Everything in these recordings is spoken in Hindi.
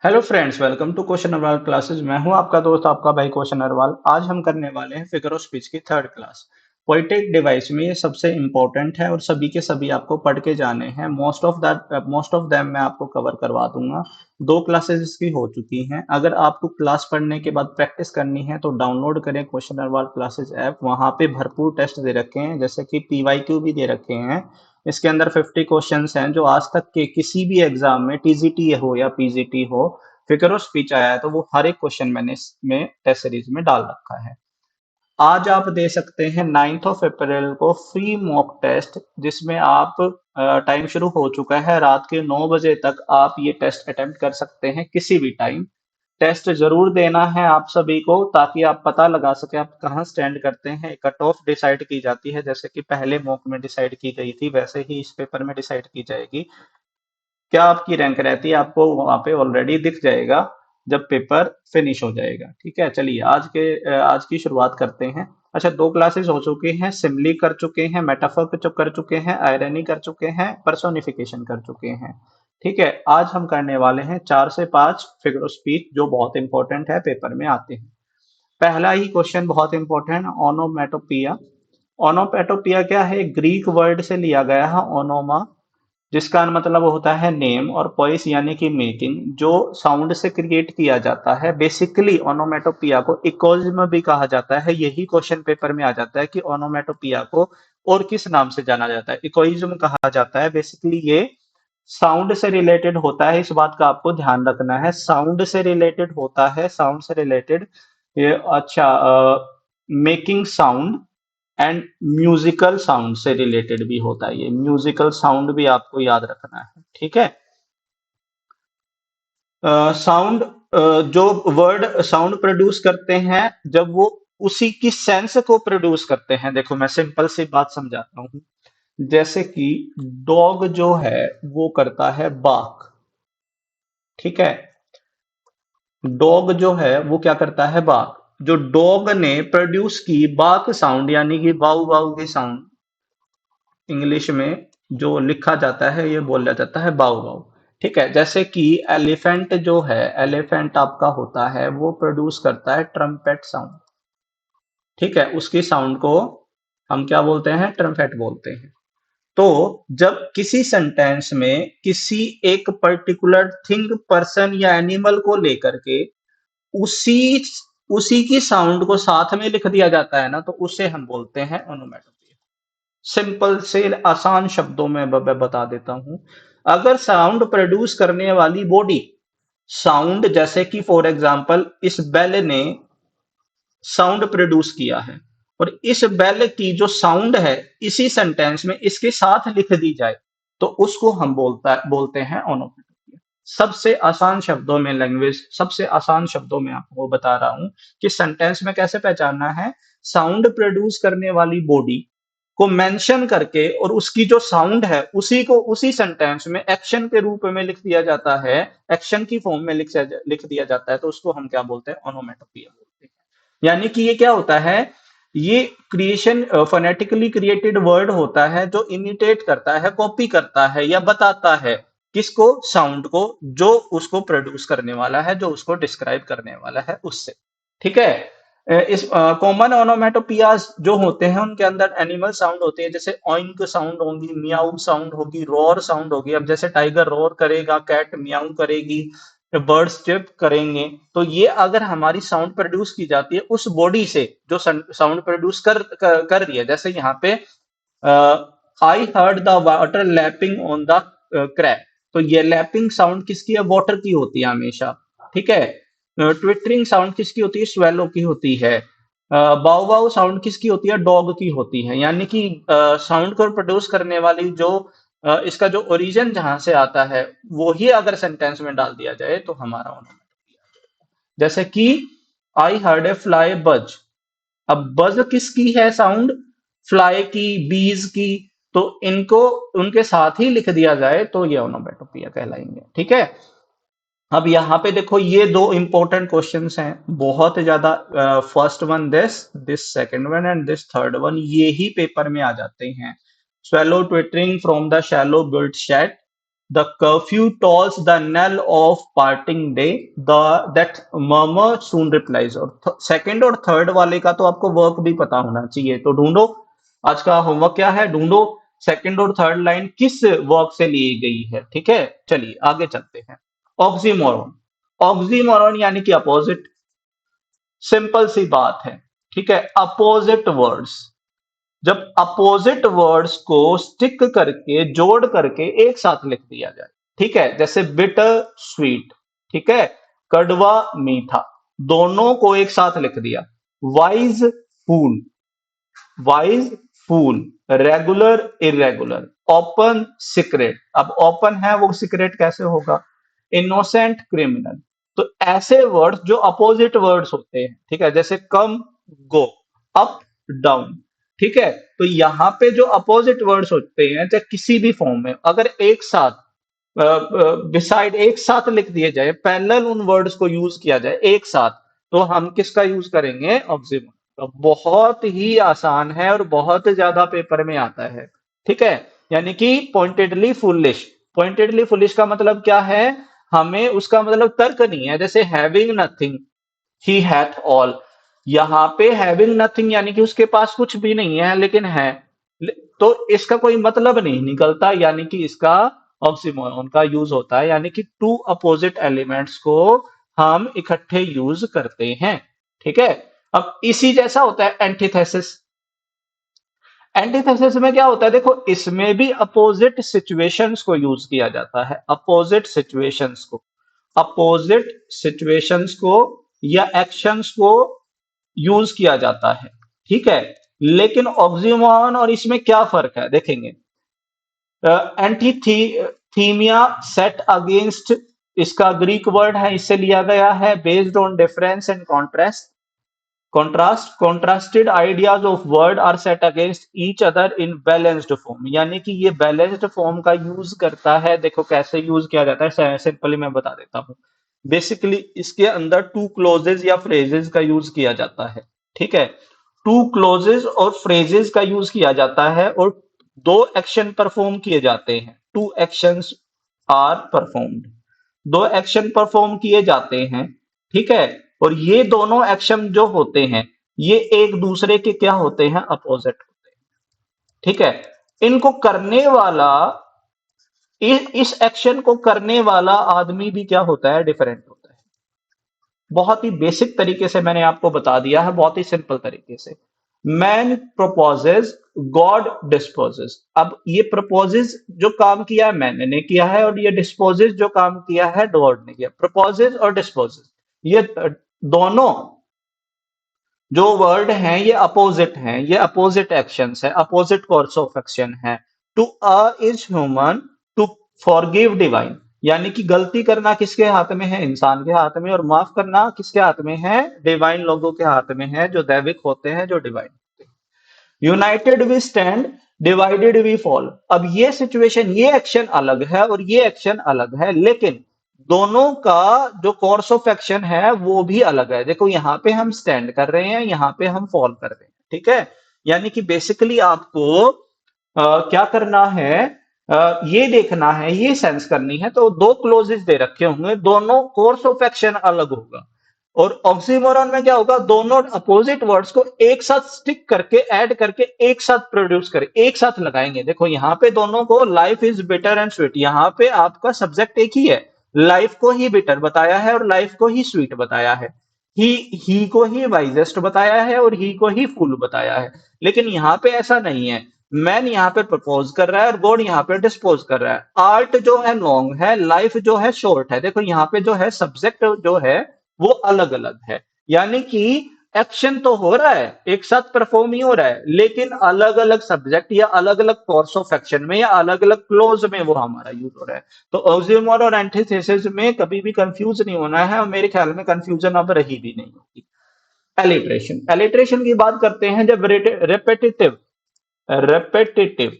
Hello friends, welcome to question Arwal classes. मैं हूं आपका दोस्त, आपका भाई क्वेश्चन अरवाल। आज हम करने वाले हैं फिगर ऑफ स्पीच की थर्ड क्लास। पोएटिक डिवाइस में ये सबसे इंपॉर्टेंट है और सभी के सभी आपको पढ़ के जाने हैं। मोस्ट ऑफ देम मैं आपको कवर करवा दूंगा। दो क्लासेस इसकी हो चुकी हैं। अगर आपको क्लास पढ़ने के बाद प्रैक्टिस करनी है तो डाउनलोड करें क्वेश्चन अरवाल क्लासेस ऐप। वहां पे भरपूर टेस्ट दे रखे हैं, जैसे कि पीवाईक्यू भी दे रखे हैं। इसके अंदर 50 क्वेश्चंस हैं जो आज तक के किसी भी एग्जाम में, टीजीटी हो या पीजीटी हो, फिगर ऑफ स्पीच आया है तो वो हर एक क्वेश्चन मैंने इसमें टेस्ट सीरीज में डाल रखा है। आज आप दे सकते हैं 9th ऑफ अप्रैल को फ्री मॉक टेस्ट, जिसमें आप टाइम शुरू हो चुका है, रात के 9 बजे तक आप ये टेस्ट अटेम्प्ट कर सकते हैं किसी भी टाइम। टेस्ट जरूर देना है आप सभी को, ताकि आप पता लगा सके आप कहाँ स्टैंड करते हैं। कट ऑफ डिसाइड की जाती है, जैसे कि पहले मॉक में डिसाइड की गई थी, वैसे ही इस पेपर में डिसाइड की जाएगी। क्या आपकी रैंक रहती है आपको वहां पे ऑलरेडी दिख जाएगा जब पेपर फिनिश हो जाएगा। ठीक है, चलिए आज की शुरुआत करते हैं। अच्छा, दो क्लासेस हो चुकी हैं, सिमली कर चुके हैं, मेटाफर कर चुके हैं, आयरनी कर चुके हैं, पर्सोनिफिकेशन कर चुके हैं। ठीक है, आज हम करने वाले हैं 4 से 5 फिगर ऑफ स्पीच, जो बहुत इंपॉर्टेंट है, पेपर में आते हैं। पहला ही क्वेश्चन बहुत इंपॉर्टेंट, ओनोमेटोपिया। ओनोमेटोपिया क्या है? ग्रीक वर्ड से लिया गया है, ओनोमा, जिसका मतलब होता है नेम, और पॉइस यानी कि मेकिंग, जो साउंड से क्रिएट किया जाता है। बेसिकली ओनोमेटोपिया को इकोइज्म भी कहा जाता है। यही क्वेश्चन पेपर में आ जाता है कि ओनोमेटोपिया को और किस नाम से जाना जाता है। इकोइज्म कहा जाता है। बेसिकली ये साउंड से रिलेटेड होता है, इस बात का आपको ध्यान रखना है। साउंड से रिलेटेड होता है, साउंड से रिलेटेड ये। अच्छा, making sound and musical sound से रिलेटेड भी होता है। ये म्यूजिकल साउंड भी आपको याद रखना है। ठीक है, साउंड, जो वर्ड साउंड प्रोड्यूस करते हैं, जब वो उसी की सेंस को प्रोड्यूस करते हैं। देखो, मैं सिंपल सी बात समझाता हूँ। जैसे कि डॉग जो है वो करता है बाक। ठीक है, डॉग जो है वो क्या करता है? बाक। जो डॉग ने प्रोड्यूस की बाक साउंड, यानी कि बाऊ बाऊ की साउंड, इंग्लिश में जो लिखा जाता है ये बोला जाता है बाउ बाउ। ठीक है, जैसे कि एलिफेंट जो है, एलिफेंट आपका होता है, वो प्रोड्यूस करता है ट्रम्पेट साउंड। ठीक है, उसकी साउंड को हम क्या बोलते हैं? ट्रम्पेट बोलते हैं। तो जब किसी सेंटेंस में किसी एक पर्टिकुलर थिंग, पर्सन या एनिमल को लेकर के उसी उसी की साउंड को साथ में लिख दिया जाता है ना, तो उसे हम बोलते हैं ओनोमेटोपिया। सिंपल से आसान शब्दों में मैं बता देता हूं। अगर साउंड प्रोड्यूस करने वाली बॉडी, साउंड जैसे कि फॉर एग्जांपल इस बेल ने साउंड प्रोड्यूस किया है, और इस बेल की जो साउंड है इसी सेंटेंस में इसके साथ लिख दी जाए, तो उसको हम बोलते हैं ओनोमेटोपिया। सबसे आसान शब्दों में, लैंग्वेज सबसे आसान शब्दों में आपको बता रहा हूं कि सेंटेंस में कैसे पहचानना है। साउंड प्रोड्यूस करने वाली बॉडी को मेंशन करके और उसकी जो साउंड है उसी को उसी सेंटेंस में एक्शन के रूप में लिख दिया जाता है, एक्शन की फॉर्म में लिख दिया जाता है, तो उसको हम क्या बोलते हैं? ओनोमेटोपिया बोलते हैं। यानी कि ये क्या होता है? ये क्रिएशन, फोनेटिकली क्रिएटेड वर्ड होता है, जो इमिटेट करता है, कॉपी करता है या बताता है किसको? साउंड को, जो उसको प्रोड्यूस करने वाला है, जो उसको डिस्क्राइब करने वाला है उससे। ठीक है, इस कॉमन ओनोमेटोपियाज जो होते हैं उनके अंदर एनिमल साउंड होते हैं, जैसे ऑइंक साउंड होगी, मियाऊ साउंड होगी, रोर साउंड होगी। अब जैसे टाइगर रोर करेगा, कैट मियाऊ करेगी, बर्ड्स चिप करेंगे, तो ये अगर हमारी साउंड प्रोड्यूस की जाती है उस बॉडी से जो साउंड प्रोड्यूस कर रही है। जैसे यहाँ पे I heard the water lapping on the crack, तो ये लैपिंग साउंड किसकी है? वाटर की होती है हमेशा। ठीक है, ट्विटरिंग साउंड किसकी होती है? स्वेलो की होती है। बाउ बाउ साउंड किसकी होती है? डॉग की होती है। यानी कि साउंड को प्रोड्यूस करने वाली जो इसका जो ओरिजिन जहां से आता है, वो ही अगर सेंटेंस में डाल दिया जाए तो हमारा ओनोमेटोपिया। जैसे कि आई हर्ड ए फ्लाई बज। अब बज किसकी है साउंड? फ्लाई की, बीज की। तो इनको उनके साथ ही लिख दिया जाए तो ये ओनोमेटोपिया कहलाएंगे। ठीक है, अब यहाँ पे देखो, ये दो इंपॉर्टेंट क्वेश्चंस हैं, बहुत ज्यादा। First one this second one and this third one, ये ही पेपर में आ जाते हैं। Swallow twittering from the shallow built shed, the curfew tolls the knell of parting day, the that murmur soon replies. और सेकंड और थर्ड वाले का तो आपको वर्क भी पता होना चाहिए, तो ढूंढो। आज का होमवर्क क्या है, ढूंढो सेकंड और थर्ड लाइन किस वर्क से ली गई है। ठीक है, चलिए आगे चलते हैं। ऑक्सीमोरन, ऑक्सीमोरन यानी कि अपोजिट। सिंपल सी बात है, ठीक है, अपोजिट वर्ड्स। जब अपोजिट वर्ड्स को स्टिक करके जोड़ करके एक साथ लिख दिया जाए, ठीक है, जैसे बिटर स्वीट, ठीक है, कड़वा मीठा, दोनों को एक साथ लिख दिया। वाइज फूल, वाइज फूल, रेगुलर इरेगुलर, ओपन सीक्रेट। अब ओपन है वो सीक्रेट कैसे होगा, इनोसेंट क्रिमिनल। तो ऐसे वर्ड्स जो अपोजिट वर्ड्स होते हैं, ठीक है, जैसे कम गो, अप डाउन, ठीक है। तो यहां पे जो अपोजिट वर्ड्स होते हैं चाहे किसी भी फॉर्म में अगर एक साथ बिसाइड एक साथ लिख दिए जाए, पैरेलल उन वर्ड्स को यूज किया जाए एक साथ, तो हम किसका यूज करेंगे, ऑक्सिमोरन। तो बहुत ही आसान है और बहुत ज्यादा पेपर में आता है, ठीक है। यानी कि पॉइंटेडली फुलिश, पॉइंटेडली फुलिश का मतलब क्या है, हमें उसका मतलब तर्क नहीं है। जैसे हैविंग नथिंग, ही हैथ ऑल, यहां पे हैविंग नथिंग यानी कि उसके पास कुछ भी नहीं है लेकिन है, तो इसका कोई मतलब नहीं निकलता, यानी कि इसका ऑक्सीमोरन का यूज होता है, यानी कि टू अपोजिट एलिमेंट्स को हम इकट्ठे यूज करते हैं, ठीक है। अब इसी जैसा होता है एंटीथेसिस। एंटीथेसिस में क्या होता है, देखो इसमें भी अपोजिट सिचुएशंस को यूज किया जाता है, अपोजिट सिचुएशंस को, अपोजिट सिचुएशंस को या एक्शंस को यूज किया जाता है, ठीक है। लेकिन ऑक्सीमोरन और इसमें क्या फर्क है देखेंगे। एंटीथीमिया सेट अगेंस्ट, इसका ग्रीक वर्ड है, इससे लिया गया है, based on difference and contrast, contrast, contrasted ideas of word are set against each other in balanced form, यानी कि ये बैलेंस्ड फॉर्म का यूज करता है। देखो कैसे यूज किया जाता है, सिंपली मैं बता देता हूं। बेसिकली इसके अंदर टू क्लोजेज या फ्रेजेस का यूज किया जाता है, ठीक है। टू क्लोजेज और फ्रेजेस का यूज किया जाता है और दो एक्शन परफॉर्म किए जाते हैं, टू एक्शंस आर परफॉर्म्ड, दो एक्शन परफॉर्म किए जाते हैं, ठीक है। और ये दोनों एक्शन जो होते हैं ये एक दूसरे के क्या होते हैं, अपोजिट होते हैं, ठीक है। इनको करने वाला, इस एक्शन को करने वाला आदमी भी क्या होता है, डिफरेंट होता है। बहुत ही बेसिक तरीके से मैंने आपको बता दिया है, बहुत ही सिंपल तरीके से। Man proposes, God disposes. अब ये प्रपोजेस जो काम किया है मैन ने किया है और ये डिस्पोजेस जो काम किया है गॉड ने किया। प्रपोजेस और डिस्पोजेस ये दोनों जो वर्ड हैं ये अपोजिट हैं, ये अपोजिट एक्शंस है, अपोजिट कोर्स ऑफ एक्शन है। To is human, to forgive divine, यानी कि गलती करना किसके हाथ में है, इंसान के हाथ में, और माफ करना किसके हाथ में है, डिवाइन लोगों के हाथ में है, जो दैविक होते हैं, जो डिवाइन होते हैं। United we stand, divided we fall. अब ये सिचुएशन, ये एक्शन अलग है और ये एक्शन अलग है, लेकिन दोनों का जो कोर्स ऑफ एक्शन है वो भी अलग है। देखो यहाँ पे हम स्टैंड कर रहे हैं, यहाँ पे हम फॉल कर रहे हैं, ठीक है। यानी कि बेसिकली आपको क्या करना है, ये देखना है, ये सेंस करनी है। तो दो क्लोजेस दे रखे होंगे, दोनों कोर्स ऑफ एक्शन अलग होगा। और ऑक्सीमोरन में क्या होगा, दोनों अपोजिट वर्ड्स को एक साथ स्टिक करके ऐड करके एक साथ प्रोड्यूस करें, एक साथ लगाएंगे। देखो यहाँ पे दोनों को life is bitter and sweet, यहाँ पे आपका सब्जेक्ट एक ही है, लाइफ को ही बिटर बताया है और लाइफ को ही स्वीट बताया है। ही को ही वाइजेस्ट बताया है और ही को ही फुल बताया है। लेकिन यहाँ पे ऐसा नहीं है, मैन यहाँ पे प्रपोज कर रहा है और गॉड यहाँ पे डिस्पोज कर रहा है। आर्ट जो है लॉन्ग है, लाइफ जो है शॉर्ट है। देखो यहाँ पे जो है सब्जेक्ट जो है वो अलग अलग है, यानी कि एक्शन तो हो रहा है, एक साथ परफॉर्म ही हो रहा है, लेकिन अलग अलग सब्जेक्ट या अलग अलग कोर्स ऑफ एक्शन में या अलग अलग क्लोज में वो हमारा यूज हो रहा है। तो ऑक्सिमोरन और एंटीथेसिस में कभी भी कंफ्यूज नहीं होना है और मेरे ख्याल में कंफ्यूजन अब रही भी नहीं होगी। एलिट्रेशन, एलिट्रेशन की बात करते हैं जब रेपेटिटिव, रेपेटिटिव,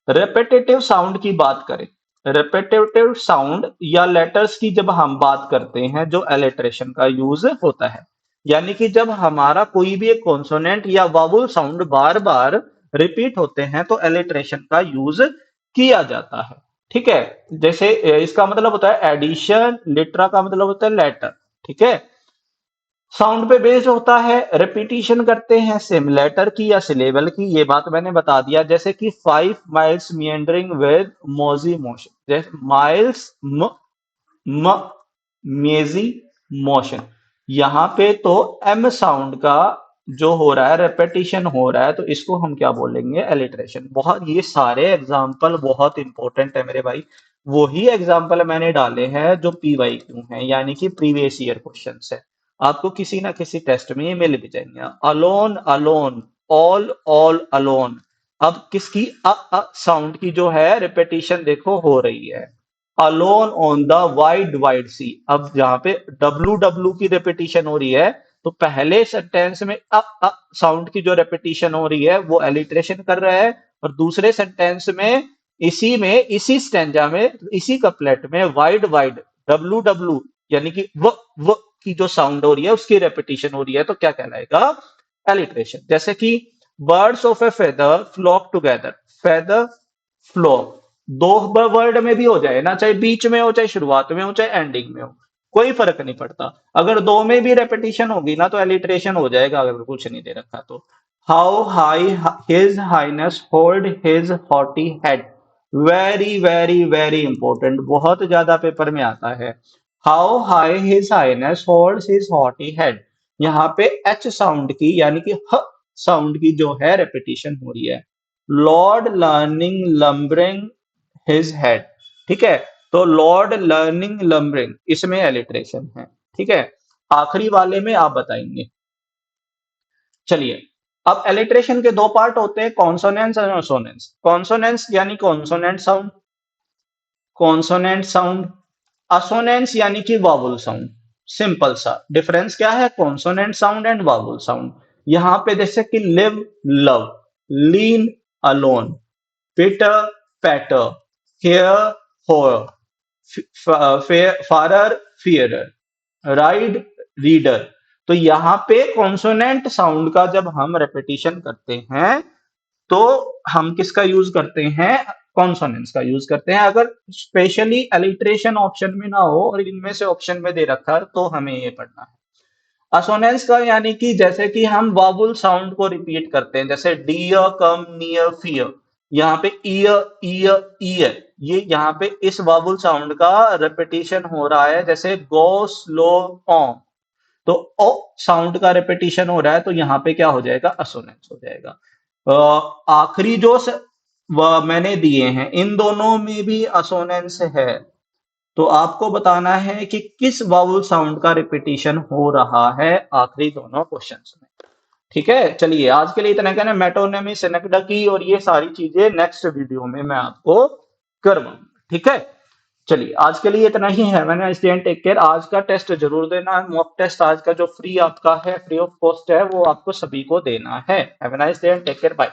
रेपेटिटिव साउंड की बात करें, रेपेटिटिव साउंड या लेटर्स की जब हम बात करते हैं जो एलिट्रेशन का यूज होता है, यानी कि जब हमारा कोई भी एक कॉन्सोनेंट या वावल साउंड बार बार रिपीट होते हैं तो एलिट्रेशन का यूज किया जाता है। ठीक है। जैसे इसका मतलब होता है एडिशन, लिट्रा का मतलब होता है लेटर। ठीक है। साउंड पे बेस्ड होता है, रिपीटिशन करते हैं सेम लेटर की या सिलेबल की, ये बात मैंने बता दिया। जैसे कि 5 miles meandering with mazy motion, जैसे माइल्स म मेजी मोशन, यहाँ पे तो एम साउंड का जो हो रहा है, रेपिटेशन हो रहा है, तो इसको हम क्या बोलेंगे, एलिट्रेशन। बहुत, ये सारे एग्जाम्पल बहुत इंपॉर्टेंट है मेरे भाई। वही एग्जाम्पल मैंने डाले हैं जो पीवाई क्यू हैं, यानी कि प्रीवियस ईयर क्वेश्चन है। आपको किसी ना किसी टेस्ट में ये मिल भी जाएंगे। Alone alone, all alone. अब किसकी अ साउंड की जो है रिपीटिशन देखो हो रही है, alone on the wide wide sea. अब जहां पे डब्लू डब्लू की रिपीटिशन हो रही है, तो पहले सेंटेंस में साउंड की जो रिपीटिशन हो रही है वो एलिट्रेशन कर रहा है, और दूसरे सेंटेंस में, इसी स्टेंजा में, इसी कपलेट में वाइड वाइड डब्लू डब्लू, यानी कि वो की जो साउंड हो रही है उसकी रेपिटेशन हो रही है, तो क्या कहलाएगा, एलिट्रेशन। जैसे कि birds of a feather flock together, feather flock, दो वर्ड में भी हो जाए ना, चाहे बीच में हो, चाहे शुरुआत में हो, चाहे एंडिंग में हो, कोई फर्क नहीं पड़ता। अगर दो में भी रेपिटेशन होगी ना तो एलिट्रेशन हो जाएगा, अगर कुछ नहीं दे रखा तो। How high his highness hold his haughty head, very very very important, बहुत ज्यादा पेपर में आता है। How high his highness holds his haughty head, यहाँ पे एच साउंड की, यानी कि ह साउंड की जो है रेपिटेशन हो रही है। Lord learning lumbering his head, ठीक है। तो लॉर्ड लर्निंग लंबरिंग, इसमें एलिट्रेशन है। ठीक है। आखिरी वाले में आप बताएंगे। चलिए, अब एलिट्रेशन के दो पार्ट होते हैं, कॉन्सोनेंस और असोनेंस। कॉन्सोनेंस यानी कॉन्सोनेंट साउंड, कॉन्सोनेंट साउंड। असोनेंस यानी कि वावुल साउंड। सिंपल सा डिफरेंस क्या है, कॉन्सोनेंट साउंड एंड वावुल साउंड। यहां पे जैसे कि live love, lean alone, Bitter, fatter, here, whore, फारर, fearer, ride, reader। तो यहाँ पे कॉन्सोनेंट साउंड का जब हम रेपिटेशन करते हैं, तो हम किसका यूज करते हैं, कॉन्सोनेंट्स का यूज करते हैं। अगर स्पेशली एलिट्रेशन ऑप्शन में ना हो और इनमें से ऑप्शन में दे रखा है, तो हमें ये पढ़ना है। असोनेंस का यानी कि जैसे कि हम वावुल साउंड को रिपीट करते हैं, जैसे डियर, कम, नियर, फियर, यहाँ पे ईयर ईयर ईयर, ये यहाँ पे इस वावुल साउंड का रिपीटिशन हो रहा है। जैसे गो स्लो ऑन, तो ओ साउंड का रिपीटिशन हो रहा है, तो यहाँ पे क्या हो जाएगा, असोनेंस हो जाएगा। आखिरी जो मैंने दिए हैं, इन दोनों में भी असोनेंस है, तो आपको बताना है कि किस वावुल साउंड का रिपीटिशन हो रहा है आखिरी दोनों क्वेश्चंस में। ठीक है। चलिए, आज के लिए इतना कहना, मेटोनिमी, सिनेक्टा और ये सारी चीजें नेक्स्ट वीडियो में मैं आपको करवाऊंगा। ठीक है। चलिए, आज के लिए इतना ही है। मैंने स्टूडेंट टेक केयर। आज का टेस्ट जरूर देना है, मॉक टेस्ट आज का जो फ्री आपका है, फ्री ऑफ कॉस्ट है, वो आपको सभी को देना है। Have a nice day and take care, bye.